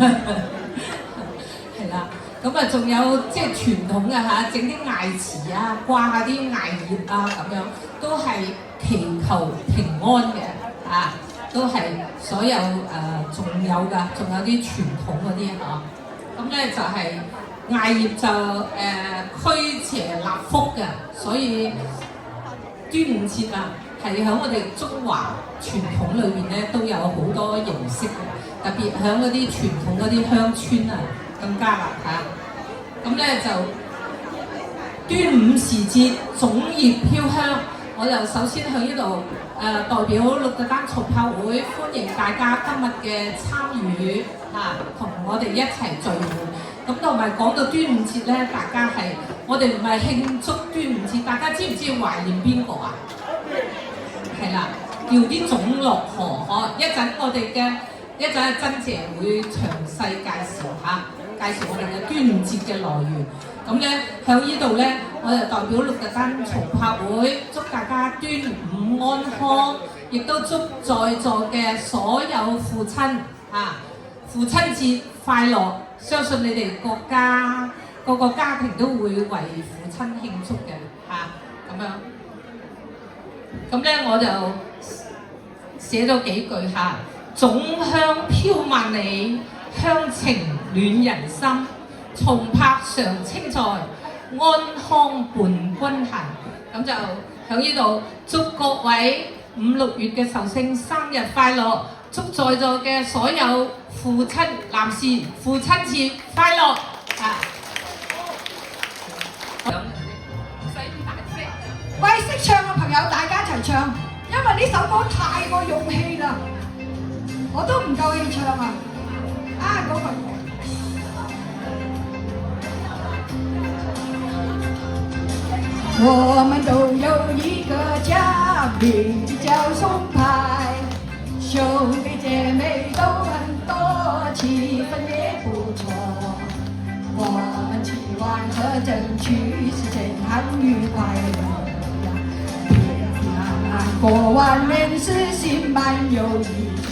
係啦。咁啊，仲有即係傳統嘅嚇，整啲艾詞啊，掛下啲艾葉啊，咁樣都係祈求平安嘅啊，都係所有仲有㗎，仲有啲傳統嗰啲嚇。咁咧就係艾葉就驅邪納福嘅，所以端午節啊，係喺我哋中華傳統裏面咧都有好多形式嘅，特別喺嗰啲傳統嗰啲鄉村啊，更加啦嚇。咁咧就端午時節，粽葉飄香，我就首先喺呢度代表綠特丹重炮會歡迎大家今日嘅參與嚇，同我哋一齊聚會。咁同埋講到端午節咧，大家係我哋唔係慶祝端午節，大家知唔知懷念邊個啊？係啦，叫啲粽落河呵。一陣阿珍姐會詳細介紹下，介紹我哋嘅端午節嘅來源。咁咧喺呢度咧，我就代表綠特丹重炮會祝大家端午安康，亦都祝在座嘅所有父親父親節快樂！相信你哋各個家庭都會為父親慶祝嘅咁樣。咁咧我就寫咗幾句嚇，粽香飄萬里，鄉情暖人心。重拍常青在，安康伴君行。咁就喺呢度祝各位5、6月嘅壽星生日快樂！祝在座嘅所有父親男士父親節快樂喂，識唱嘅朋友大家一齊唱，因為呢首歌太過勇氣啦，我都唔夠氣唱啊！嗰個我們都有一個家，名字叫松派，兄弟姐妹都很多，氣氛也不錯。我們期望和爭取是健康愉快的呀，平安過完年是心滿有益處。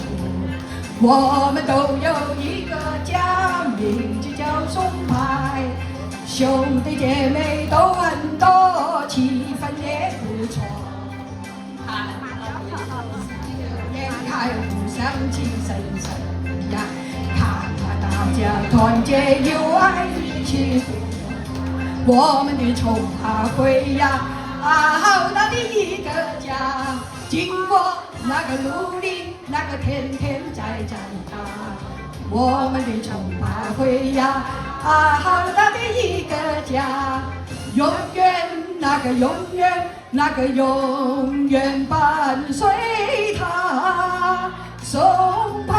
我們都有一個家，名字叫松派。兄弟姐妹都很多，氣氛也不錯。眼看互相情深深呀，看看大家團結友愛一起。我們的重炮會呀，好大的一個家。經過那個努力，那個天天在長大。我們的重炮會呀。好大的一個家，永遠那個永遠那個永遠伴隨他。松派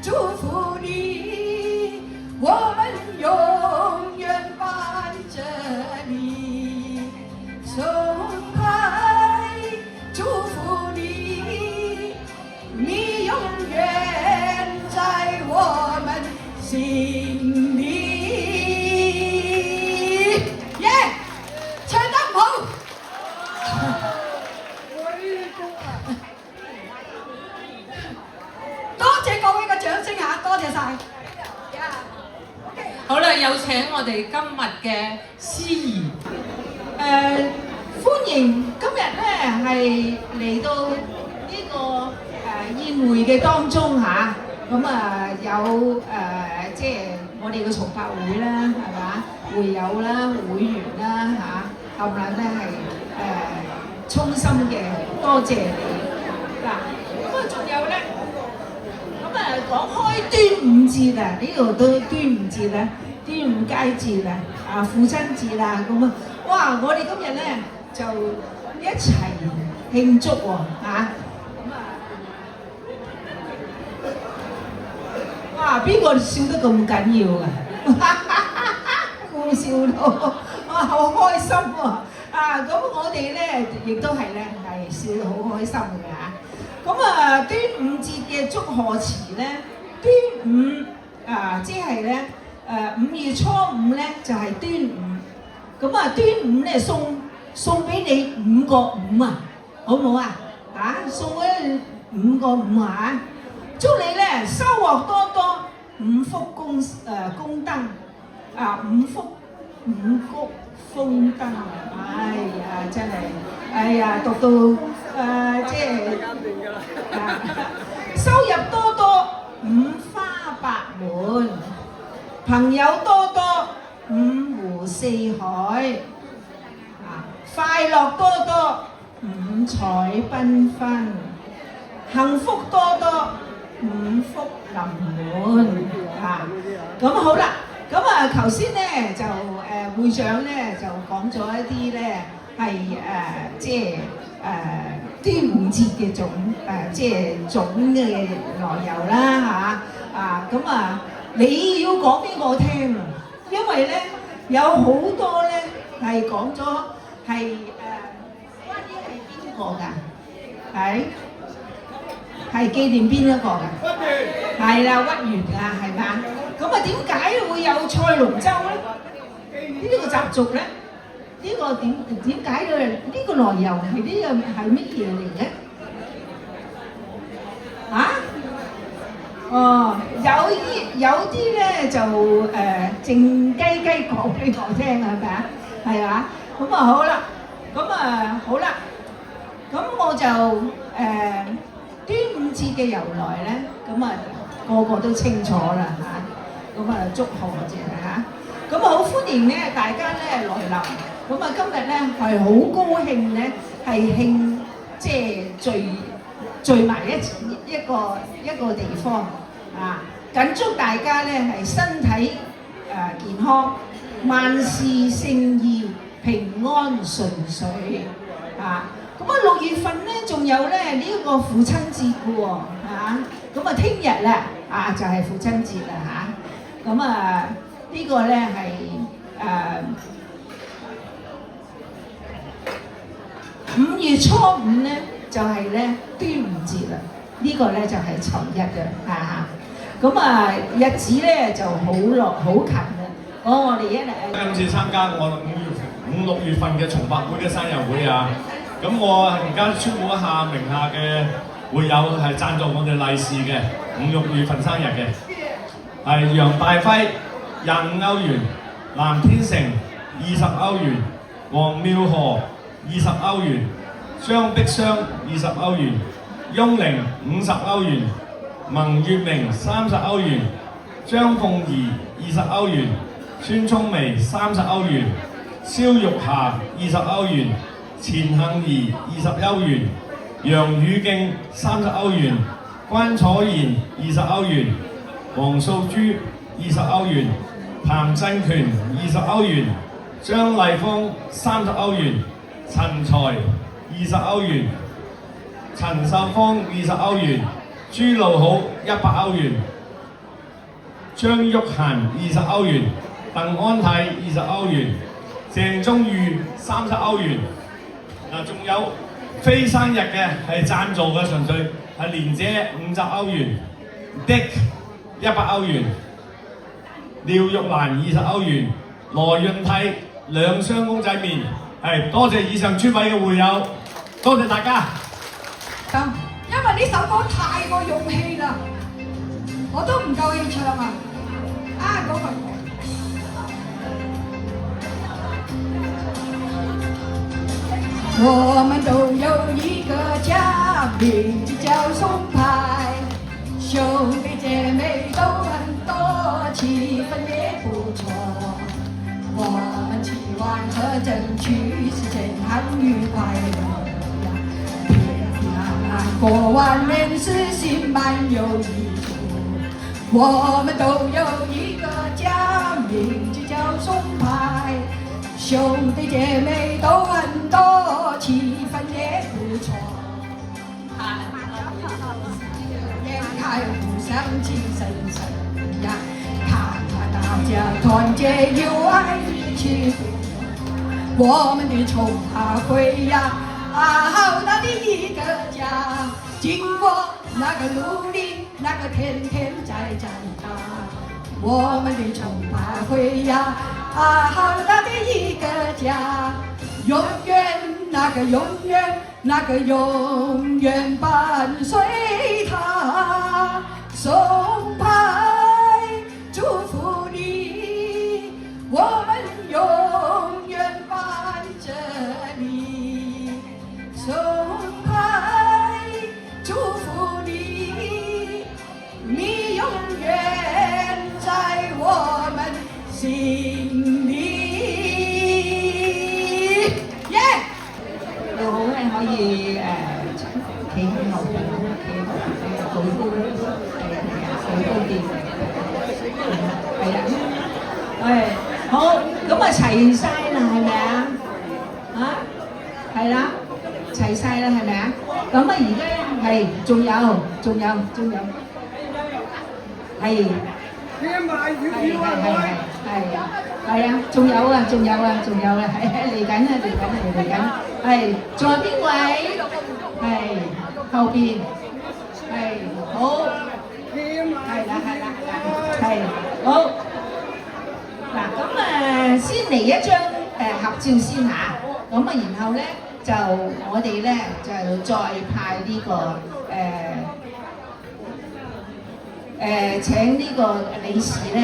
祝福你，我們永遠伴着你。松派祝福你，你永遠在我們心。好啦，有請我哋今日嘅司儀。歡迎今日咧係嚟到呢個宴會嘅當中嚇，咁有即係我哋嘅重炮會啦，係嘛？會友啦、會員啦嚇，冚唪唥咧係衷心嘅多謝你嗱。咁仲有咧。講開端午節啊，呢度都端午節啦，端午佳節啦，父親節啦，咁啊，哇！我哋今日咧就一齊慶祝喎，哇！邊個笑得咁緊要啊？我笑到哇，好開心喎！咁我哋咧亦都係咧係笑得好開心嘅嚇。咁端午節嘅祝賀詞咧，端午即係咧5月初5咧就係端午。咁端午咧送俾你5個5啊，好唔好啊？送咗5個5啊！祝你咧收穫多多，五福宮宮燈啊，五穀豐登啊！哎呀，真係，哎呀，讀到即係收入多多，五花八門，朋友多多，五湖四海啊，快樂多多，五彩繽紛，幸福多多，五福臨門啊！咁好啦。咁啊，頭先咧就會長咧就講咗一啲咧係即係端午節嘅即係總嘅來由啦嚇咁啊，你要講俾我聽啊，因為咧有好多咧係講咗係關於係邊個㗎？係紀念邊一個㗎？屈原係啦，屈原啊，係嘛？咁啊，點解會有賽龍舟咧？呢個習俗咧，呢個點解嘅？呢個來由係呢個係乜嘢嚟嘅？啊？哦，有啲咧就靜雞雞講俾我聽係咪啊？係啊，咁啊好啦，咁我就端午節嘅由來咧，咁啊個個都清楚啦嚇，咁啊祝賀啫嚇，咁啊好歡迎咧大家咧來臨，咁啊今日咧係好高興咧係慶即係聚埋一個地方啊，緊祝大家咧係身體健康，萬事勝意，平安順遂啊！咁啊6月份咧，仲有咧呢一個父親節嘅喎嚇，咁啊聽日咧就係父親節啦嚇，咁啊呢個咧係5月初5咧就係咧端午節啦，呢個咧就係尋日嘅嚇，咁啊日子咧就好近啦，我哋今次參加我5、6月份嘅重百會嘅生日會啊！咁我而家宣佈一下名下嘅會友係贊助我哋利是嘅5、6月份生日嘅，係楊大輝25歐元，藍天成20歐元，黃妙河20歐元，張碧雙20歐元，翁玲50歐元，蒙月明30歐元，張鳳儀20歐元，孫聰薇30歐元，蕭玉霞20歐元，錢幸怡20歐元，楊宇敬30歐元，關楚賢20歐元，黃素珠20歐元，譚振權20歐元，張麗芳30歐元，陳才20歐元，陳秀芳20歐元，朱露好100歐元，張玉嫻20歐元，鄧安泰20歐元，鄭宗裕30歐元。嗱，仲有非生日嘅係贊助嘅，純粹係蓮姐50歐元 ，Dick 100歐元，廖玉蘭20歐元，羅潤娣2箱公仔麵，係多謝以上諸位嘅會友，多謝大家。咁，因為呢首歌太過勇氣啦，我都唔夠氣唱啊！嗰個。我們都有一個家，名字叫松派，兄弟姐妹都很多，氣氛也不錯。我們期望和爭取是健康愉快的呀，平安過完年是心滿有益處。我們都有一個家，名字叫松派。兄弟姐妹都很多，氣氛也不錯。眼看互相氣生生呀，看看大家團結友愛一起過我們的崇華會呀，好大的一個家。經過那個努力，那個天天在長大，我們的崇華會呀。好大的一個家，永遠那個永遠那個永遠伴隨他，松派。遠在我們心裡。耶！最好咧可以企喺後邊，企舉高，舉高啲，係啊，好，咁啊齊晒啦，係咪啊？啊，係啦，齊晒啦，係咪啊？咁啊而家係仲有，係係啊，仲有啊，係嚟緊，係仲有邊位？係後邊，係好，係啦，係好。嗱咁先嚟一張合照先嚇，咁啊然後咧就我哋咧就再派呢個請呢個理事咧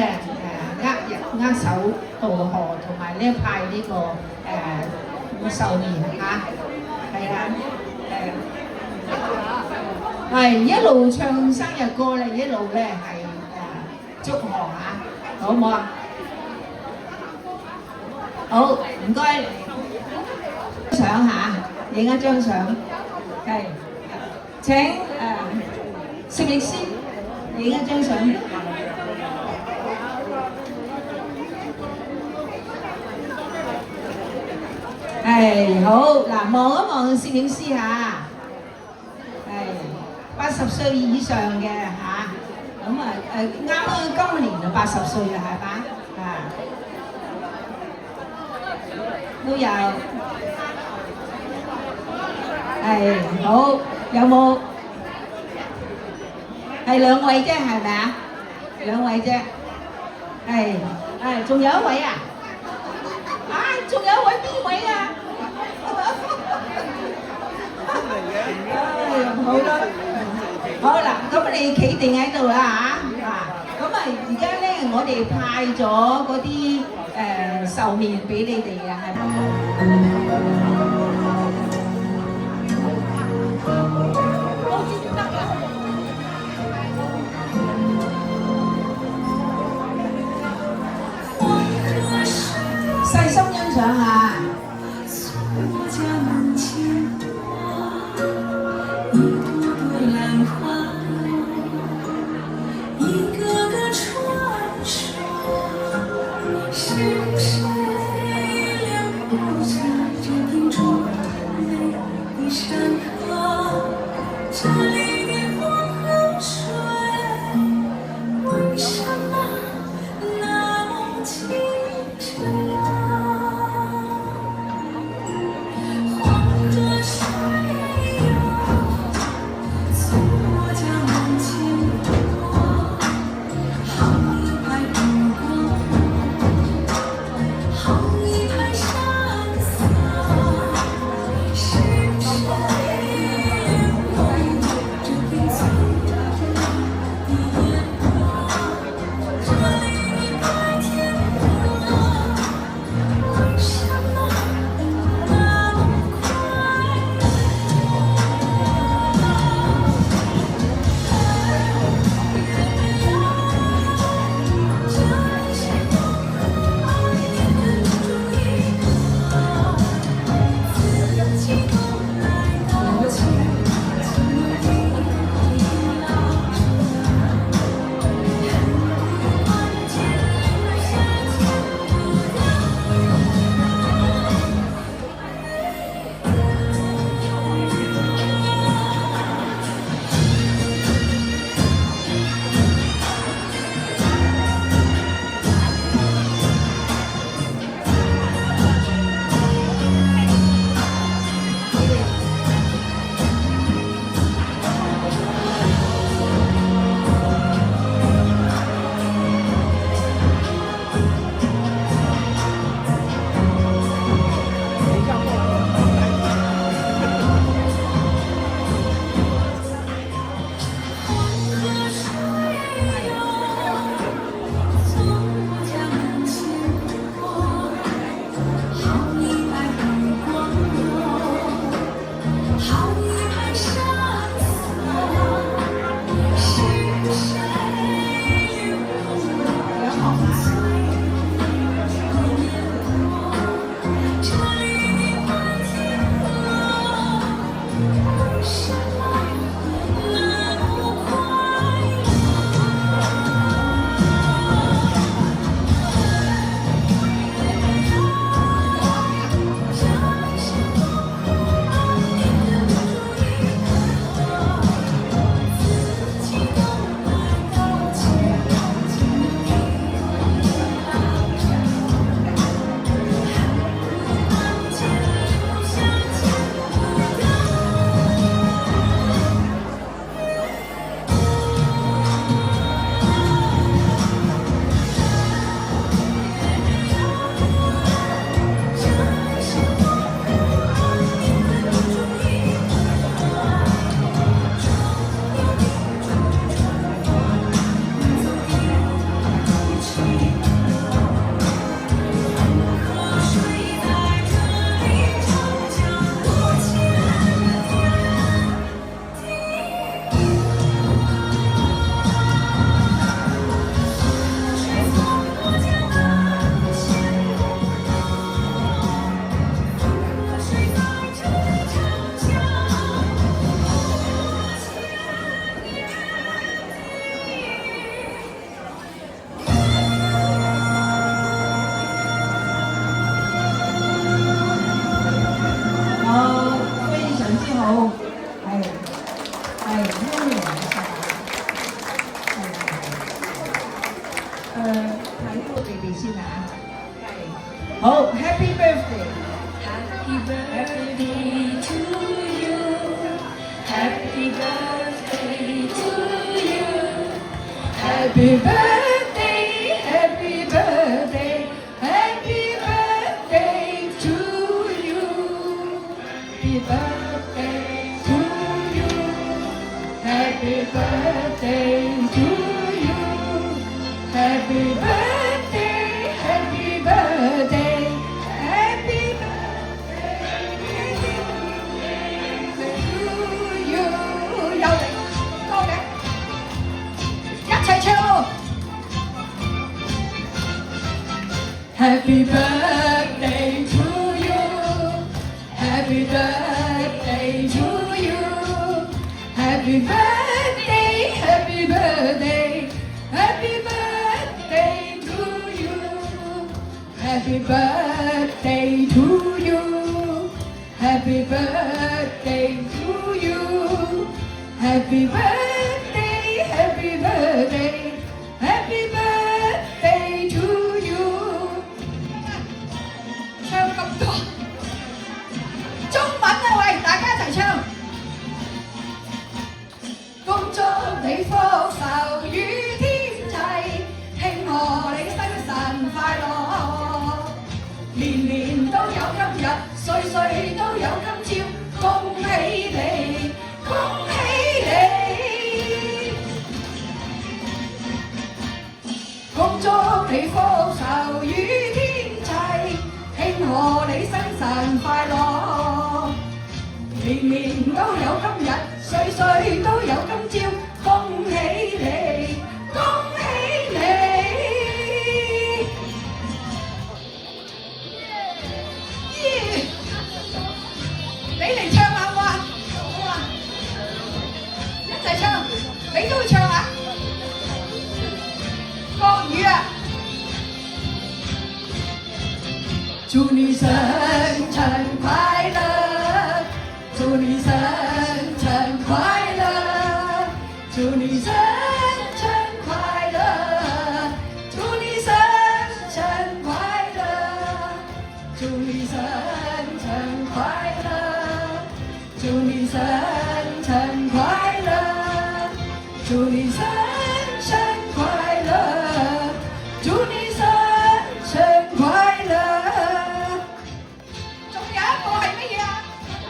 握手道賀，同埋咧派呢個壽面嚇，係啊，係一路唱生日歌咧，一路咧係祝賀嚇，好唔好啊？好，唔該，相嚇，影一張相，係請攝影師影一張相。係好嗱，望一望攝影師嚇，係80歲以上嘅嚇，咁啱今年就80歲啦，係嘛啊？都有，係好，有冇？係兩位啫，係咪啊？兩位啫，係，仲有一位啊？仲有一位邊位啊？好啦，好啦，咁你企定喺度啦嚇，咁而家咧我哋派咗嗰啲壽面俾你哋啊，係咪？細心欣賞下。是谁亮不在这瓶中？睇個弟弟先啊。係。好，Happy birthday。Happy birthday to you. Happy birthday to you. Happy birthday, happy birthday, happy birthday to you. Happy birthday to you. Happy birthday to you. Happy birthday, happy birthday, happy birthday to you. 有嚟，多嘅，一齊唱喎。Happy birthday to you. Happy birthday to you. Happy birthday, happy birthday, happy birthday to you. Happy birthday to you. Happy birthday to you. Happy birthday, happy birthday, happy birthday to you. 唱咁多中文啊喂，大家一齊唱。恭祝你福壽與天齊，慶賀你生辰快樂，年年都有今日，歲歲都有今朝，恭喜你，恭喜你！恭祝你福壽與天齊，慶賀你生辰快樂，年年都有今日，歲歲都有今朝，恭喜你，恭喜你！耶！你嚟唱下好啊？好啊！一齊唱，你都會唱啊？國語啊！祝你生辰快樂，祝你生辰快樂，祝你生辰快樂，祝你生辰快樂，祝你生辰快樂，祝你生辰快樂，祝你生辰快樂，祝你生辰快樂。仲有一個係乜嘢啊？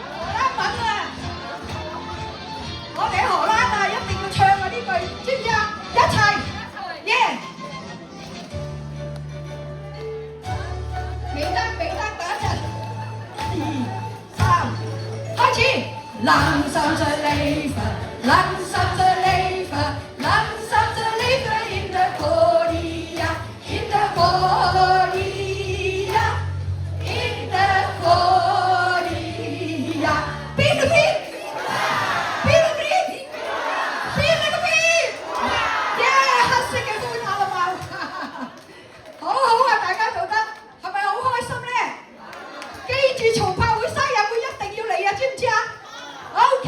荷蘭文啊！我哋喺荷蘭啊，一定要唱啊呢句，知唔知啊？一齊，耶！記得，等一陣。2、3，開始。Langsam zur Leber, langsam zur Leber, langsam zur Leber in der Korea, in der Korea, in der Korea.邊個邊？邊個邊？邊個邊？耶！黑色嘅歡下啦嘛，好好啊！大家做得係咪好開心咧？記住重炮會生日會一定要嚟啊！知唔知啊？OK，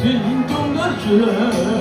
心中的漩涡。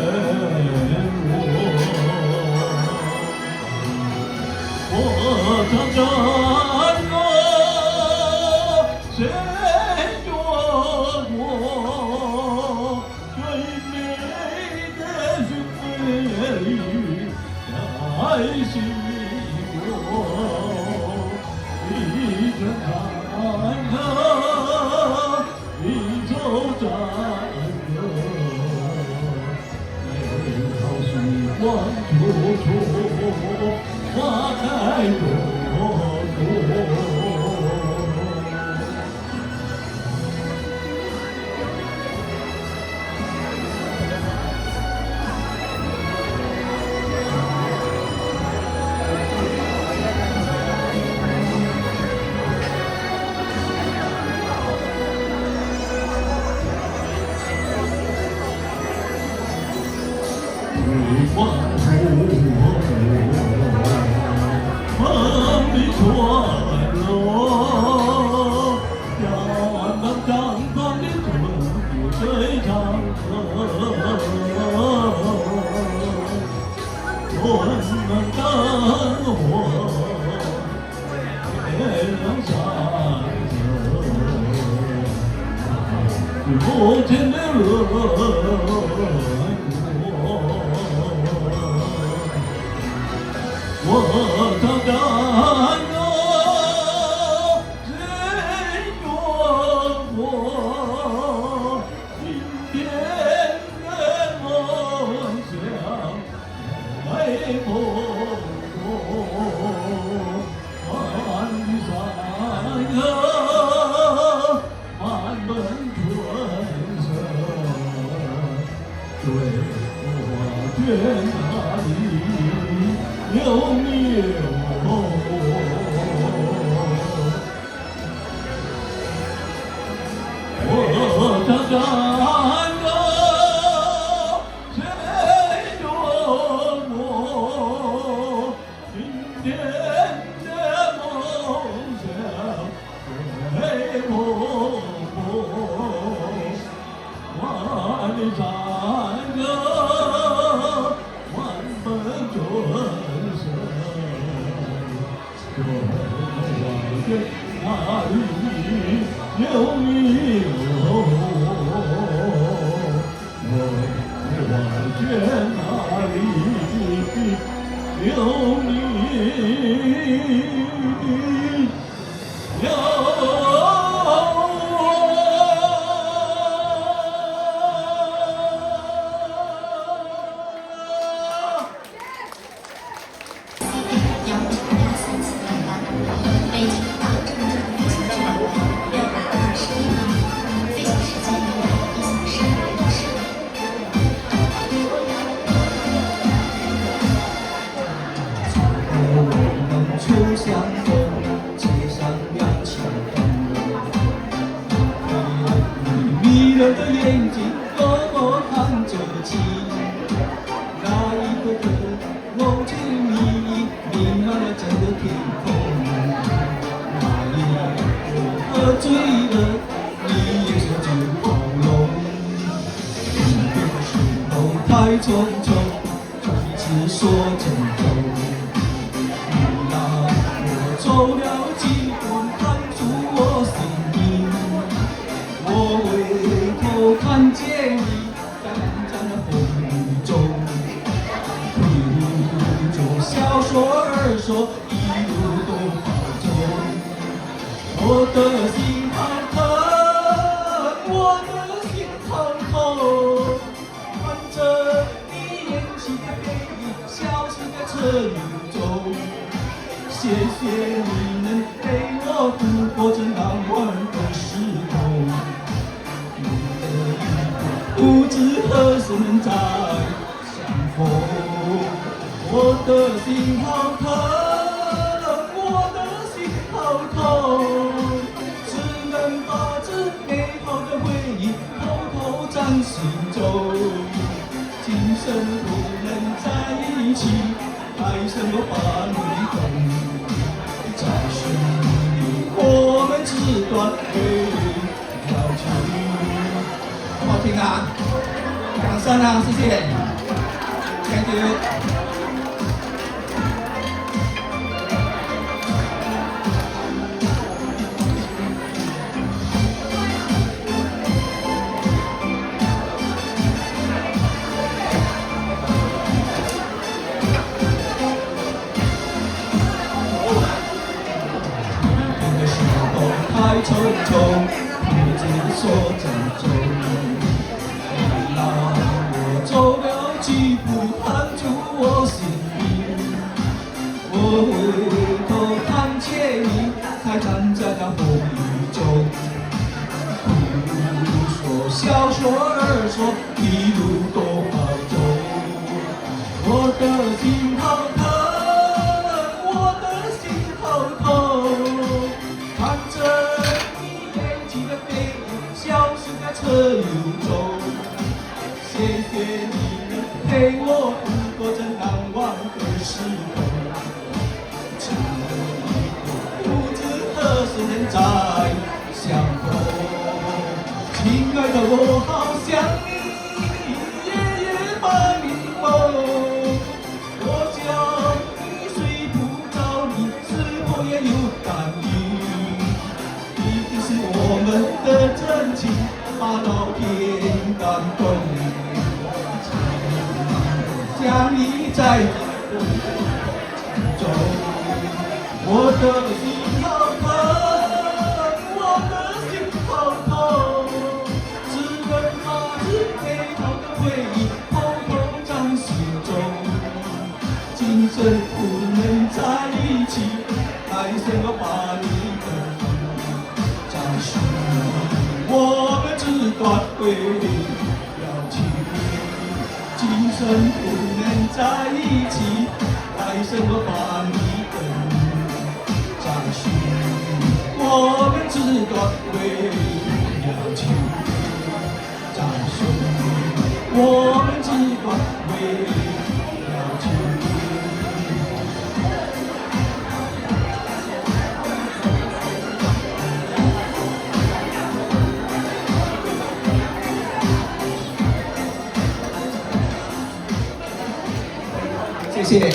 匆匆，不知所踪踪。当我走了几步，喊出我心底，我回头看见你，还站在那风雨中。不说笑说而说，一路多好走。我的心好疼，我的心好痛，看着你眼睛的背影消失在车流中。谢谢你陪我度过这难忘的时光，只不知何时能再相逢。亲爱的，我好想你，夜夜把你梦。我想你睡不着，你是否也有感应？一定是我们的真情把老天感动。想你在中，我的心好疼，我的心好痛，只能把美好的回忆偷偷藏心中。今生不能在一起，来生我把你等。张许我们只短会了情，今生不能在一起，来生我把你等。张许我们只短会了情，张许我们只短会了情。谢谢。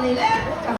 嚟咧。